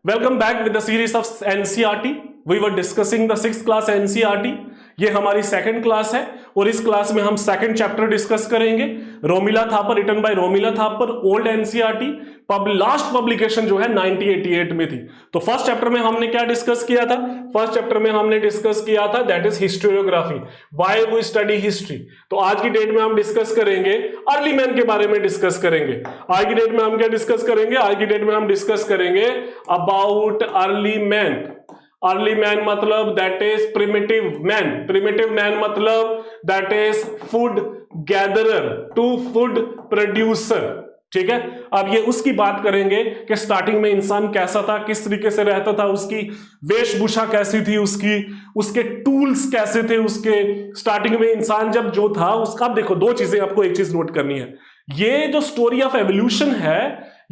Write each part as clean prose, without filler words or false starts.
Welcome back with the series of NCERT. We were discussing the 6th class NCERT. ये हमारी second class है और इस class में हम सेकंड चैप्टर डिस्कस करेंगे। Romila Thapar, written by Romila Thapar, old NCERT. Last publication जो है 1988 में थी। तो फर्स्ट चैप्टर में हमने क्या डिस्कस किया था? फर्स्ट चैप्टर में हमने डिस्कस किया था that is historiography, why we study history. तो आज की डेट में हम डिस्कस करेंगे अर्ली मैन के बारे में डिस्कस करेंगे। आज की डेट में हम क्या डिस्कस करेंगे? आज की डेट में हम डिस्कस करेंगे about early man. Early man मतलब that is primitive man. Primitive man मतलब that is food gatherer to food producer. ठीक है, अब ये उसकी बात करेंगे कि स्टार्टिंग में इंसान कैसा था, किस तरीके से रहता था, उसकी वेशभूषा कैसी थी, उसके टूल्स कैसे थे, उसके स्टार्टिंग में इंसान जब जो था उसका। देखो दो चीजें आपको एक चीज नोट करनी है, ये जो स्टोरी ऑफ एवोल्यूशन है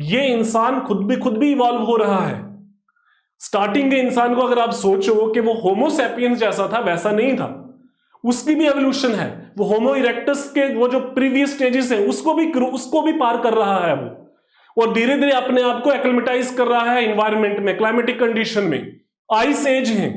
ये इंसान खुद भी इवॉल्व हो रहा है। स्टार्टिंग के इंसान को अगर आप सोचो कि वो होमो सैपियंस जैसा था, वैसा नहीं था, उसकी भी एवोल्यूशन है। वो होमो इरेक्टस के वो जो प्रीवियस स्टेजेस हैं उसको भी पार कर रहा है वो, और धीरे धीरे अपने आप को एक्लिमेटाइज कर रहा है एनवायरमेंट में, क्लाइमेटिक कंडीशन में। आइस एज है,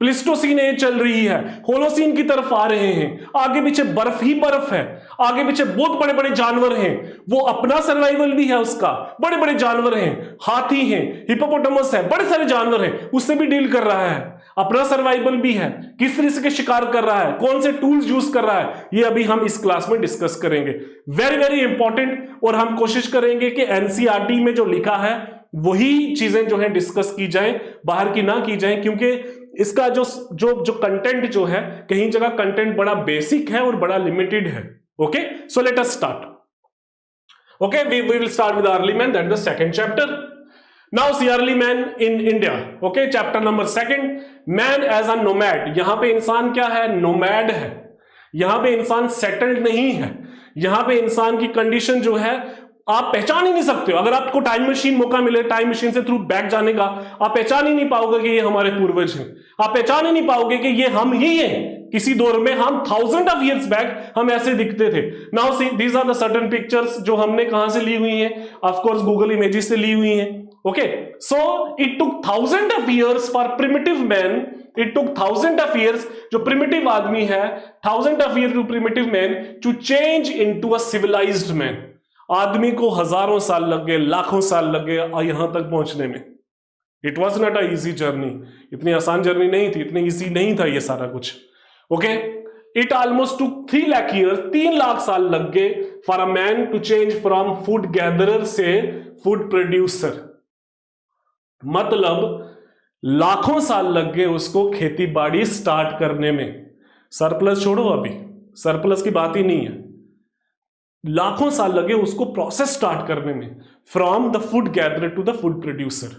प्लिस्टोसीन एज चल रही है, होलोसीन की तरफ आ रहे हैं, आगे पीछे बर्फ ही बर्फ है, आगे पीछे बहुत बड़े बड़े जानवर हैं, वो अपना सर्वाइवल भी है उसका, बड़े बड़े जानवर हैं, हाथी हैं, हिप्पोपोटामस है, बड़े सारे जानवर हैं, उससे भी डील कर रहा है, अपना सर्वाइवल भी है, किस तरह के शिकार कर रहा है, कौन से टूल्स यूज कर रहा है, ये अभी हम इस क्लास में डिस्कस करेंगे। Very very important. और हम कोशिश करेंगे कि एनसीईआरटी में जो लिखा है वही चीजें जो है डिस्कस की जाए, बाहर की ना की जाए, क्योंकि इसका जो कंटेंट जो है, कहीं जगह कंटेंट बड़ा बेसिक है और बड़ा लिमिटेड है। Okay, so let us start. Okay, we will start with early man, that is the second chapter. Now see early man in India. Okay, chapter number second, man as a nomad. यहां पे इंसान क्या है? Nomad है। यहां पे इंसान settled नहीं है। यहां पे इंसान की कंडीशन जो है आप पहचान ही नहीं सकते हो। अगर आपको टाइम मशीन मौका मिले, टाइम मशीन से थ्रू बैक जाने का, आप पहचान ही नहीं पाओगे कि ये हमारे पूर्वज हैं। आप पहचान ही नहीं पाओगे कि ये हम ही हैं। किसी दौर में हम थाउजेंड ऑफ इयर्स बैक हम ऐसे दिखते थे। Now see these are the certain pictures जो हमने कहां से ली हुई हैं? ऑफ कोर्स गूगल इमेजेस से ली हुई हैं। Okay, so it took thousand of years for primitive man, it took thousand of years, जो प्रिमिटिव आदमी है, thousand of years to primitive man to change into a civilised man. आदमी को हजारों साल लग गए, लाखों साल लग गए यहां तक पहुंचने में। It was not a easy journey, इतनी आसान जर्नी नहीं थी, इतनी इजी नहीं था ये सारा कुछ। Okay, it almost to 3 lakh years, 3 lakh साल लग गए for a man to change from food gatherer से फूड प्रोड्यूसर। मतलब लाखों साल लग गए उसको खेती बाड़ी स्टार्ट करने में। सरप्लस छोड़ो, अभी सरप्लस की बात ही नहीं है, लाखों साल लगे उसको प्रोसेस स्टार्ट करने में, from the food gatherer to the food producer.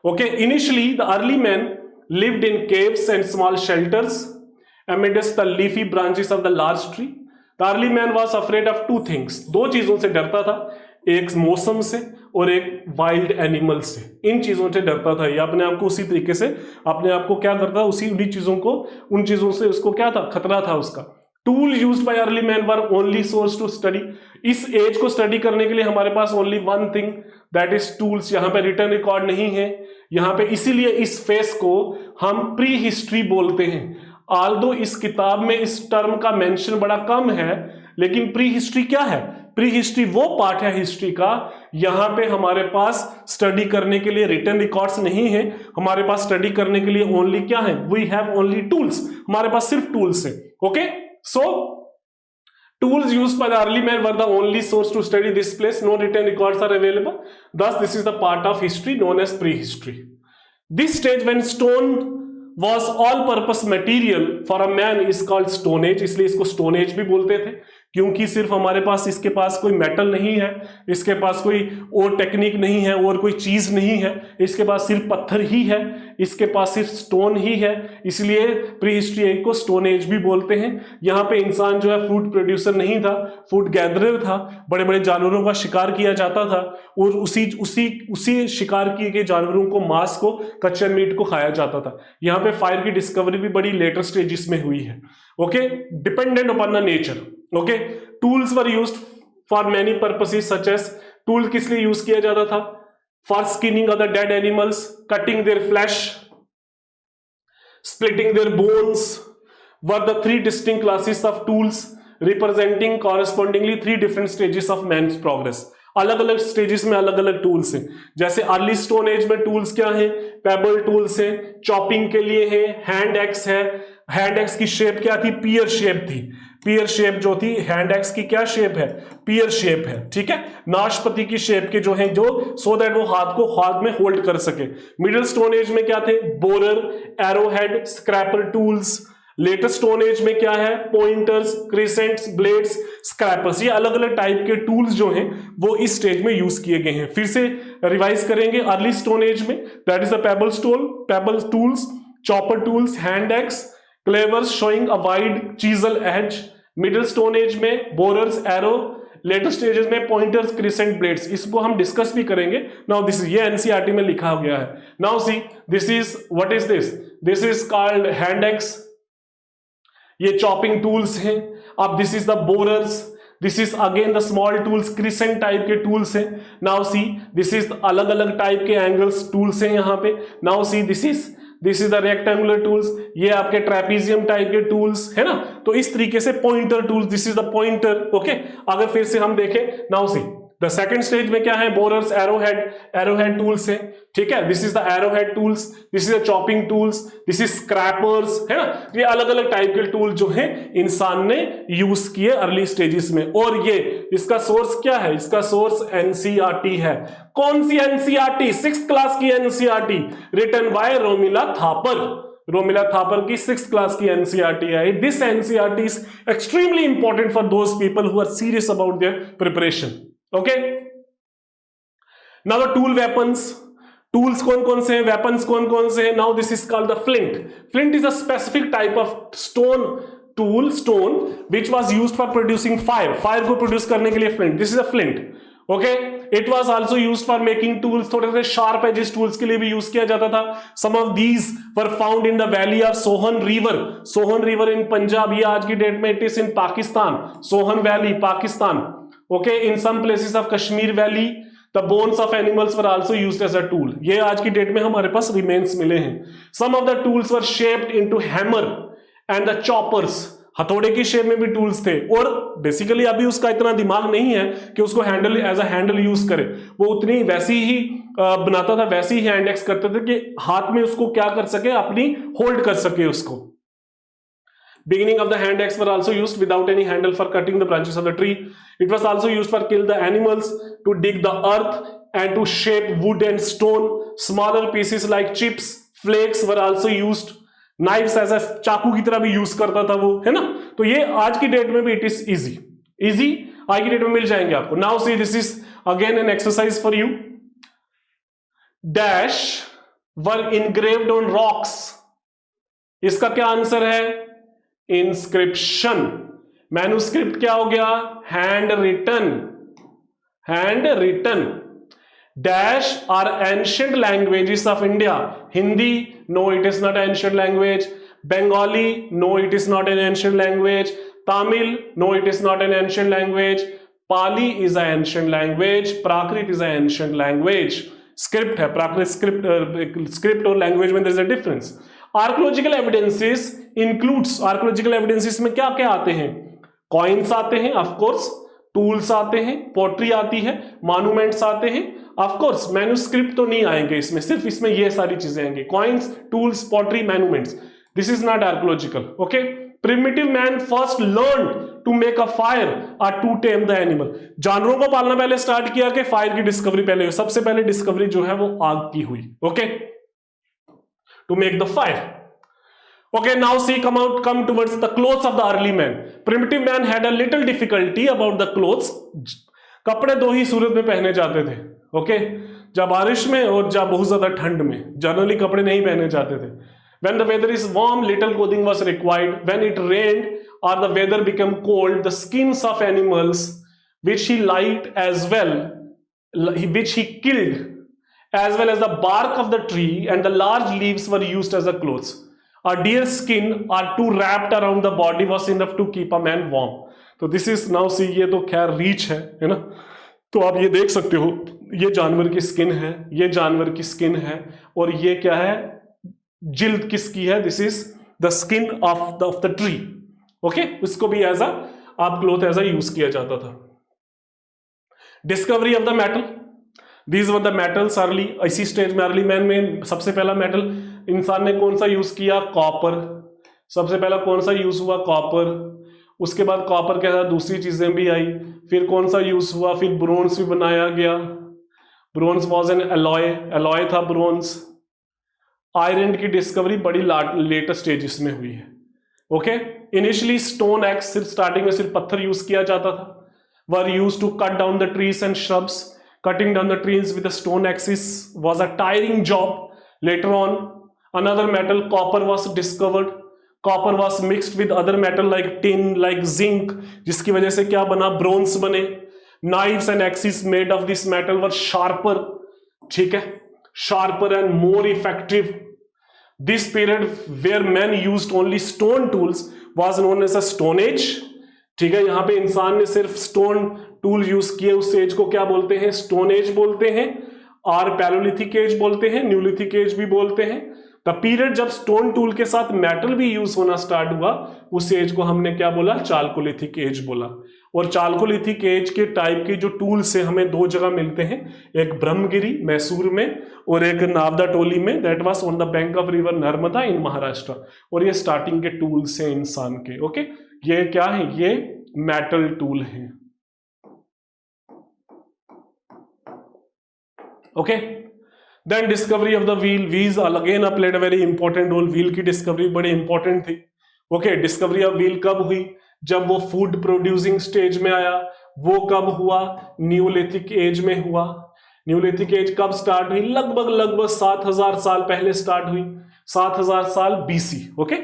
Okay, initially the early man lived in caves and small shelters amidst the leafy branches of the large tree. The early man was afraid of 2 things. 2 चीजों से डरता था, एक मौसम से और एक wild animal से। इन चीजों से डरता था। ये अपने आप को उसी तरीके से अपने आप को क्या करता, उन्हीं चीजों को, उन चीजों से उसको क्या था, खतरा था उसका। Tool used by early man were only source to study. इस एज को स्टडी करने के लिए हमारे पास only one thing, that is tools. यहाँ पे रिटर्न रिकॉर्ड नहीं है यहाँ पे, इसीलिए इस फेस को हम प्री हिस्ट्री बोलते हैं। आल्दो इस किताब में इस टर्म का मेंशन बड़ा कम है, लेकिन प्री हिस्ट्री क्या है? प्री हिस्ट्री वो पार्ट है हिस्ट्री का, यहां पे हमारे पास स्टडी करने के लिए रिटन रिकॉर्ड्स नहीं है। हमारे पास स्टडी करने के लिए ओनली क्या है? We have only tools. हमारे पास सिर्फ टूल्स है। Okay, so tools used by the early man were the only source to study this place. No written records are available. Thus, this is the part of history known as prehistory. This stage when stone was all purpose material for a man is called stone age. इसलिए इसको stone age भी बोलते थे, क्योंकि सिर्फ हमारे पास, इसके पास कोई मेटल नहीं है, इसके पास कोई और टेक्निक नहीं है, और कोई चीज नहीं है, इसके पास सिर्फ पत्थर ही है, इसके पास सिर्फ स्टोन ही है, इसलिए प्री हिस्ट्री एज को स्टोन एज भी बोलते हैं। यहाँ पे इंसान जो है फूड प्रोड्यूसर नहीं था, फूड गैदरर था। बड़े बड़े जानवरों का शिकार किया जाता था और उसी शिकार किए गए जानवरों को, मांस को, कच्चे मीट को खाया जाता था। यहाँ पे फायर की डिस्कवरी भी बड़ी लेटर स्टेजेस में हुई है। Okay, dependent upon the nature. Okay, tools were used for many purposes such as, tool किस लिए यूज किया जाता था? for skinning other dead animals, cutting their flesh, splitting their bones were the three distinct classes of tools representing correspondingly three different stages of man's progress. अलग अलग stages में अलग अलग टूल्स हैं. जैसे अर्ली स्टोन एज में tools क्या हैं? पेबल टूल्स हैं, चॉपिंग के लिए है, हैंड एक्स है. हैंड एक्स की शेप क्या थी? पियर शेप थी. पियर शेप जो थी, हैंड एक्स की क्या शेप है? पियर शेप है. ठीक है, नाशपति की शेप के जो है, जो सो दैट वो हाथ को हाथ में होल्ड कर सके. मिडिल स्टोन एज में क्या थे? Borer, arrowhead, scraper tools. Latest stone age में क्या है? Pointers, crescents, blades, scrapers. ये अलग अलग टाइप के टूल्स जो हैं वो इस स्टेज में यूज किए गए हैं. फिर से रिवाइज करेंगे. अर्ली स्टोन एज में that is the pebble stone, pebble tools, chopper tools, hand axe, cleavers showing a wide chisel edge. Middle stone age में बोरर्स, एरो. लेटेस्ट स्टेजेस में पॉइंटर्स, क्रिसेंट, ब्लेड्स. इसको हम discuss भी करेंगे. Now this ये NCERT में लिखा गया है. Now see this is what is this? This is called hand axe. ये चॉपिंग टूल्स हैं. अब this is the borers. This is again the small tools, crescent type के टूल्स हैं. नाउ सी दिस इज अलग अलग type के angles tools हैं यहां पे. Now see this is the rectangular tools. ये आपके ट्रेपीजियम टाइप के टूल्स है ना. तो इस तरीके से pointer tools, this is the pointer. Okay, अगर फिर से हम देखें, now see the second stage में क्या है? बोरर्स, एरोहेड टूल्स है. ठीक है, this is the arrowhead tools, this is the chopping tools, this is scrapers है ना. ये अलग अलग टाइप के टूल जो है इंसान ने यूज किए अर्ली स्टेजेस में. और ये इसका सोर्स क्या है? इसका सोर्स एनसीईआरटी है. कौन सी एनसीईआरटी? 6th क्लास की NCERT, written by Romila Thapar. Romila Thapar की 6th क्लास की एनसीईआरटी है. This NCERT is extremely important for those people who are serious about their preparation. Okay, now the tool weapons. Tools कौन कौन से हैं? वेपन्स कौन कौन से हैं? Now this is called the flint. Flint is a specific type of stone tool, stone which was used for producing fire. Fire को produce करने के लिए flint. This is a flint. Okay, it was also used for making tools. थोड़े से sharp edges tools के लिए भी use किया जाता था. Some of these were found in the valley of Sohan river. Sohan river in Punjab. ये आज की डेट में it is in Pakistan. Sohan valley, Pakistan. Okay, in some places of Kashmir Valley, the bones of animals were also used as a tool. ये आज की date में हमारे पास remains मिले हैं. Some of the tools were shaped into hammer and the choppers. हथौड़े की shape में भी टूल्स थे. और बेसिकली अभी उसका इतना दिमाग नहीं है कि उसको handle as a handle use करे. वो उतनी वैसी ही बनाता था, वैसी ही हैंड एक्स करते थे कि हाथ में उसको क्या कर सके, अपनी होल्ड कर सके उसको. Beginning of the hand axe were also used without any handle for cutting the branches of the tree. It was also used for kill the animals, to dig the earth and to shape wood and stone. Smaller pieces like chips, flakes were also used. Knives as a चाकू की तरह भी use करता था वो, है ना. तो ये आज की डेट में भी इट इज इजी. आज की डेट में मिल जाएंगे आपको. Now see, this is again an exercise for you. Dash were engraved on rocks. इसका क्या आंसर है? इंस्क्रिप्शन. मैन्युस्क्रिप्ट क्या हो गया? Hand written. Dash are ancient languages of India. Hindi, no it is not ancient language. Bengali, no it is not an ancient language. Tamil, no it is not an ancient language. Pali is a ancient language. Prakrit is a ancient language. Script है, Prakrit script और language में there is a difference. Archaeological evidences includes. Archaeological evidences में क्या क्या आते हैं? Coins आते हैं, ऑफ कोर्स. टूल्स आते हैं, पोट्री आती है, मॉन्यूमेंट्स आते हैं. ऑफ कोर्स मैन्युस्क्रिप्ट तो नहीं आएंगे इसमें, सिर्फ इसमें ये सारी चीजें आएंगी. Coins, tools, pottery, monuments. This is not archaeological. Okay, primitive man first learn to make a fire और टू टेम द एनिमल. जानवरों को पालना पहले स्टार्ट किया कि फायर की डिस्कवरी पहले? सबसे पहले डिस्कवरी जो है वो आग की हुई. Okay, to make the fire. Okay, now see, come towards the clothes of the early man. Primitive man had a little difficulty about the clothes. कपड़े दो ही सूरत में पहने जाते थे. ओके, जब बारिश में और जब बहुत ज्यादा ठंड में. जनरली कपड़े नहीं पहने जाते थे. When the weather is warm, little clothing was required. When it rained or the weather became cold, the skins of animals which he liked as well, which he killed, as well as the bark of the tree and the large leaves were used as a clothes. A deer skin or two wrapped around the body was enough to keep a man warm. तो this is now see, ये तो खैर reach है ना. तो आप ये देख सकते हो ये जानवर की स्किन है, ये जानवर की स्किन है, और ये क्या है, जिल्द किसकी है, this is the skin of the tree. Okay, उसको भी एज अ आप क्लोथ एज अ यूज किया जाता था। Discovery of the metal, these were the metals early, इसी स्टेज में अर्ली मैन में सबसे पहला मेटल इंसान ने कौन सा यूज किया, कॉपर। सबसे पहला कौन सा यूज हुआ, कॉपर। उसके बाद कॉपर के साथ दूसरी चीजें भी आई, फिर कौन सा यूज हुआ, फिर ब्रोंज भी बनाया गया, bronze was an alloy, alloy था ब्रोंज। आयरन की डिस्कवरी बड़ी लेटेस्ट स्टेजेस में हुई है। ओके, इनिशियली स्टोन एक्स, सिर्फ स्टार्टिंग में सिर्फ पत्थर यूज किया जाता था, were used to cut down the trees and shrubs. Cutting down the trees with a stone axis was a tiring job. Later on, another metal, copper, was discovered. Copper was mixed with other metal like tin, like zinc, जिसकी वजह से क्या बना, bronze बने। Knives and axes made of this metal were sharper, ठीक है, sharper and more effective. This period where men used only stone tools was known as a Stone Age. ठीक है, यहां पे इंसान ने सिर्फ स्टोन टूल यूज किए, उस एज को क्या बोलते हैं, स्टोन एज बोलते हैं, और पैलोलिथिक एज बोलते हैं, न्यूलिथिक एज भी बोलते हैं। द पीरियड जब स्टोन टूल के साथ मेटल भी यूज होना स्टार्ट हुआ, उस एज को हमने क्या बोला, चाल्कोलिथिक एज बोला। और चाल्कोलिथिक एज के टाइप के जो टूल्स है हमें दो जगह मिलते हैं, एक ब्रह्मगिरी मैसूर में और एक नावदा टोली में, that was on the bank of river Narmada in Maharashtra. और ये स्टार्टिंग के टूल्स हैं इंसान के। ओके, ये क्या है, ये मेटल टूल है। Okay, then discovery of the wheel, wheels again played a very important role, wheel की डिस्कवरी बड़ी इंपॉर्टेंट थी। ओके, डिस्कवरी ऑफ व्हील कब हुई, जब वो फूड प्रोड्यूसिंग स्टेज में आया। वो कब हुआ, न्यूलिथिक एज में हुआ। न्यूलिथिक एज कब स्टार्ट हुई, लगभग 7000 साल पहले स्टार्ट हुई, 7000 साल BC. Okay,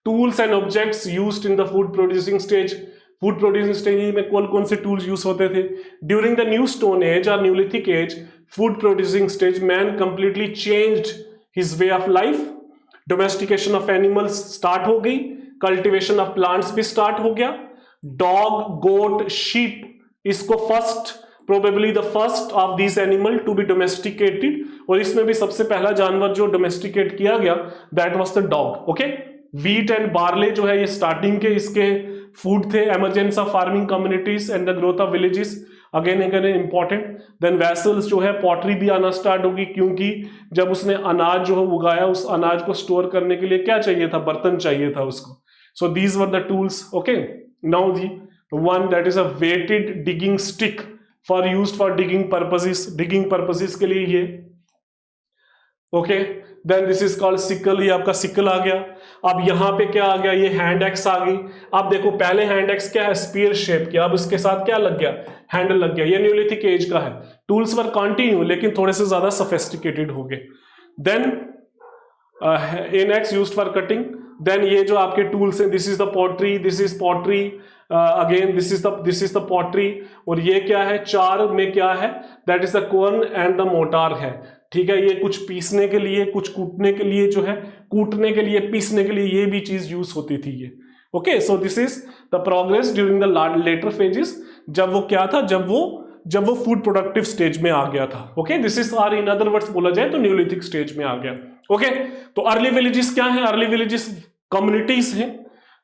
tools and objects used in the food producing stage, food producing stage में कौन कौन से टूल्स यूज होते थे। During the new stone age और neolithic age food producing stage, man completely changed his way of life. Domestication of animals start हो गई, cultivation of plants भी स्टार्ट हो गया। डॉग, गोट, शीप, इसको first, probably the first of this animal to B domesticated, और इसमें भी सबसे पहला जानवर जो डोमेस्टिकेट किया गया that was the dog. Okay, wheat and barley जो है ये स्टार्टिंग के इसके फूड थे। Emergence of farming communities and the growth of villages, again important. Then vessels जो है, पॉटरी भी आना स्टार्ट होगी, क्योंकि जब उसने अनाज जो है उगाया, उस अनाज को स्टोर करने के लिए क्या चाहिए था, बर्तन चाहिए था उसको। So these were the tools. Okay, now G one that is a weighted digging stick for used for digging purposes, digging purposes के लिए ये। Okay, then this is called sickle, ये आपका सिकल आ गया। अब यहां पे क्या आ गया, ये हैंड एक्स आ गई। अब देखो पहले हैंड एक्स क्या है, स्पीयर शेप की, अब इसके साथ क्या लग गया, हैंडल लग गया। ये न्यूलिथिक एज का है। टूल्स वर कंटिन्यू लेकिन थोड़े से ज्यादा सोफिस्टिकेटेड हो गए। Then an axe used for cutting. Then ये जो आपके टूल्स हैं, this is the pottery, this is pottery, again this is the pottery. और ये क्या है, चार में क्या है, that is the quern and the mortar है। ठीक है, ये कुछ पीसने के लिए, कुछ कूटने के लिए जो है, कूटने के लिए, पीसने के लिए ये भी चीज यूज होती थी ये। Okay, so this is the progress during the later phases, जब वो क्या था, जब वो फूड प्रोडक्टिव स्टेज में आ गया था। Okay, this is or in other words बोला जाए तो न्यूलिथिक स्टेज में आ गया। ओके, तो अर्ली विलेजेस क्या है, अर्ली विलेजेस कम्युनिटीज हैं।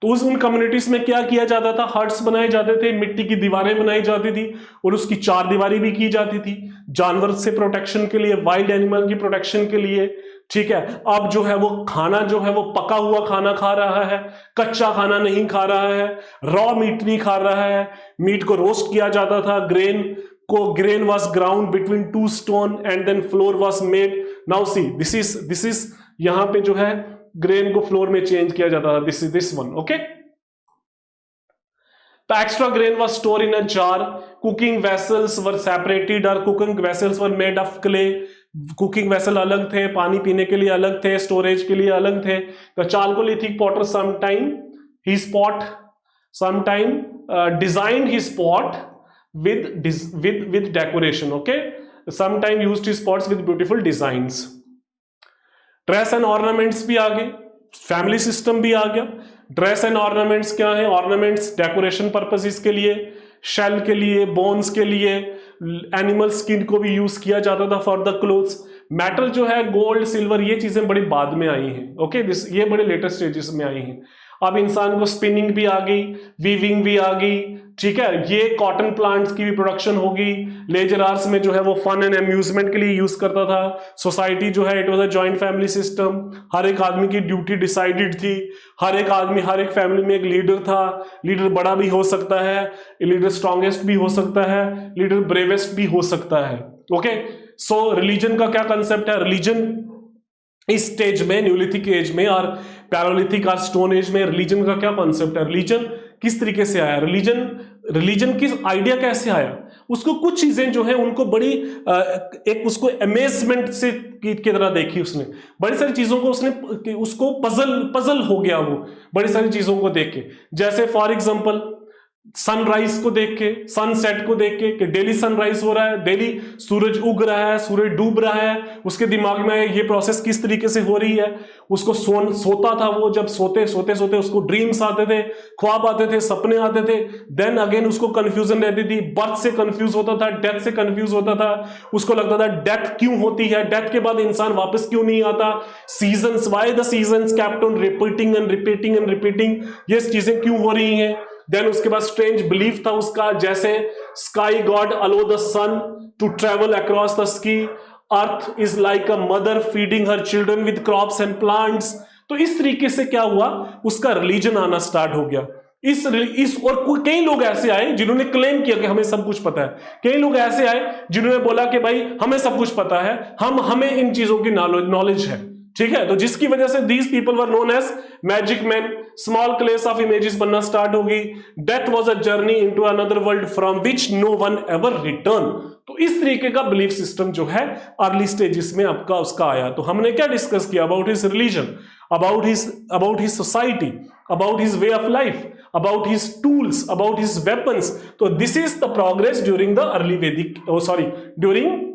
तो उन कम्युनिटीज में क्या किया जाता था, हट्स बनाए जाते थे, मिट्टी की दीवारें बनाई जाती थी, और उसकी चार दीवारी भी की जाती थी, जानवर से प्रोटेक्शन के लिए, वाइल्ड एनिमल की प्रोटेक्शन के लिए। ठीक है, अब जो है वो खाना जो है वो पका हुआ खाना खा रहा है, कच्चा खाना नहीं खा रहा है, रॉ मीट नहीं खा रहा है। मीट को रोस्ट किया जाता था, grain was ground between two stone and then flour was made. Now see this is यहां पे जो है ग्रेन को फ्लोर में चेंज किया जाता था, this is this one. Okay, the extra grain was stored in a jar. Cooking vessels were separated or cooking vessels were made of clay. Cooking vessel अलग थे, पानी पीने के लिए अलग थे, स्टोरेज के लिए अलग थे। The Chalcolithic potter sometime designed his pot with decoration. Okay, sometime used his pots with beautiful designs. Dress and ornaments भी आ गए, फैमिली सिस्टम भी आ गया। ड्रेस एंड ऑर्नामेंट्स क्या है, ऑर्नामेंट्स डेकोरेशन पर्पसेस के लिए, शेल के लिए, बोन्स के लिए, एनिमल स्किन को भी यूज किया जाता था फॉर द क्लोथ्स। मेटल जो है गोल्ड, सिल्वर, ये चीजें बड़ी बाद में आई हैं। ओके, ये बड़े लेटेस्ट स्टेजेस में आई हैं। अब इंसान को स्पिनिंग भी आ गई, वीविंग भी आ गई, ठीक है। ये कॉटन प्लांट्स की भी प्रोडक्शन होगी। लेजर आर्ट्स में जो है वो फन एंड अम्यूजमेंट के लिए यूज करता था। सोसाइटी जो है it was a joint family system. हर एक आदमी की ड्यूटी डिसाइडेड थी। हर एक आदमी, हर एक फैमिली में एक लीडर था। लीडर बड़ा भी हो सकता है, लीडर स्ट्रॉन्गेस्ट भी हो सकता है, लीडर ब्रेवेस्ट भी हो सकता है। ओके, सो रिलीजन का क्या कंसेप्ट है? रिलीजन इस स्टेज में, न्यूलिथिक एज में और पैलोलिथिक और स्टोन एज में रिलीजन का क्या कॉन्सेप्ट है? रिलीजन किस तरीके से आया? रिलीजन किस आइडिया कैसे आया? उसको कुछ चीजें जो है उनको बड़ी एक उसको अमेजमेंट से की तरह देखी उसने। बड़ी सारी चीजों को उसको पजल हो गया वो बड़ी सारी चीजों को देख के। जैसे फॉर एग्जांपल सनराइज को देख के, सनसेट को देख के, कि डेली सनराइज हो रहा है, डेली सूरज उग रहा है, सूरज डूब रहा है, उसके दिमाग में ये प्रोसेस किस तरीके से हो रही है। उसको सोता था वो, जब सोते उसको ड्रीम्स आते थे, ख्वाब आते थे, सपने आते थे। देन अगेन उसको कंफ्यूजन रहती थी, बर्थ से कंफ्यूज होता था, डेथ से कंफ्यूज होता था। उसको लगता था डेथ क्यों होती है, डेथ के बाद इंसान वापस क्यों नहीं आता, seasons, why the seasons kept on repeating and repeating and repeating, ये चीजें क्यों हो रही हैं। देन उसके बाद स्ट्रेंज बिलीफ था उसका, जैसे sky god allow the sun to travel across the sky, earth is like a mother feeding her children with crops and plants. तो इस तरीके से क्या हुआ, उसका रिलीजन आना स्टार्ट हो गया। और कई लोग ऐसे आए जिन्होंने क्लेम किया कि हमें सब कुछ पता है। कई लोग ऐसे आए जिन्होंने बोला कि भाई हमें सब कुछ पता है, हमें इन चीजों की नॉलेज है, ठीक है। तो जिसकी वजह से these people were known as magic man. Small clays of images बनना स्टार्ट होगी। Death was a journey into another world from which no one ever return. तो इस तरीके का बिलीफ सिस्टम जो है अर्ली स्टेजेस में आपका उसका आया। तो हमने क्या डिस्कस किया? About his religion, about his society, about his way of life, about his tools, about his weapons. तो this is the progress during the early Vedic, during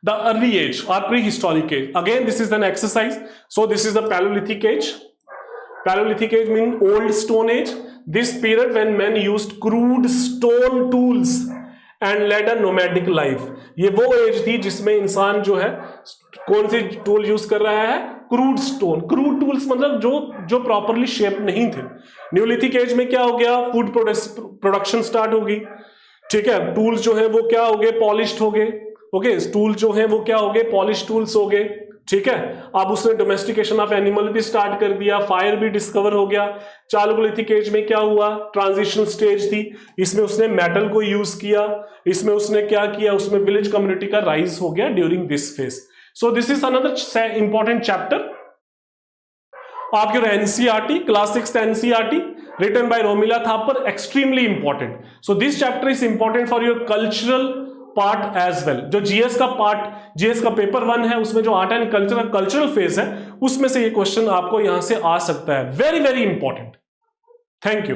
the early age or prehistoric age. Again, this is an exercise. So this is the Paleolithic age. Paleolithic age means old stone age. This period when men used crude stone tools and led a nomadic life. ये वो as थी जिसमें इंसान जो है कौन सी tool use कर रहा है? Crude stone. क्रूड टूल्स मतलब जो प्रॉपरली शेप नहीं थे। न्यूलिथिक एज में क्या हो गया? फूड प्रोडक्शन स्टार्ट होगी, ठीक है। टूल्स जो है वो क्या हो गए? पॉलिश्ड हो गए। ओके, टूल जो है वो क्या हो गए? पॉलिश टूल्स हो गए, ठीक है। अब उसने डोमेस्टिकेशन ऑफ एनिमल भी स्टार्ट कर दिया, फायर भी डिस्कवर हो गया। चालुलिथिक एज में क्या हुआ? ट्रांजिशनल स्टेज थी, इसमें उसने मेटल को यूज किया। इसमें उसने क्या किया? उसमें विलेज कम्युनिटी का राइज हो गया during this phase. So this is another important chapter of your NCERT, class 6th NCERT, written by Romila Thapar, extremely important. So this chapter is important for your cultural part as well. जो GS का part, GS का paper 1 है, उसमें जो art and cultural phase है, उसमें से ये क्वेश्चन आपको यहां से आ सकता है। Very very important. Thank you.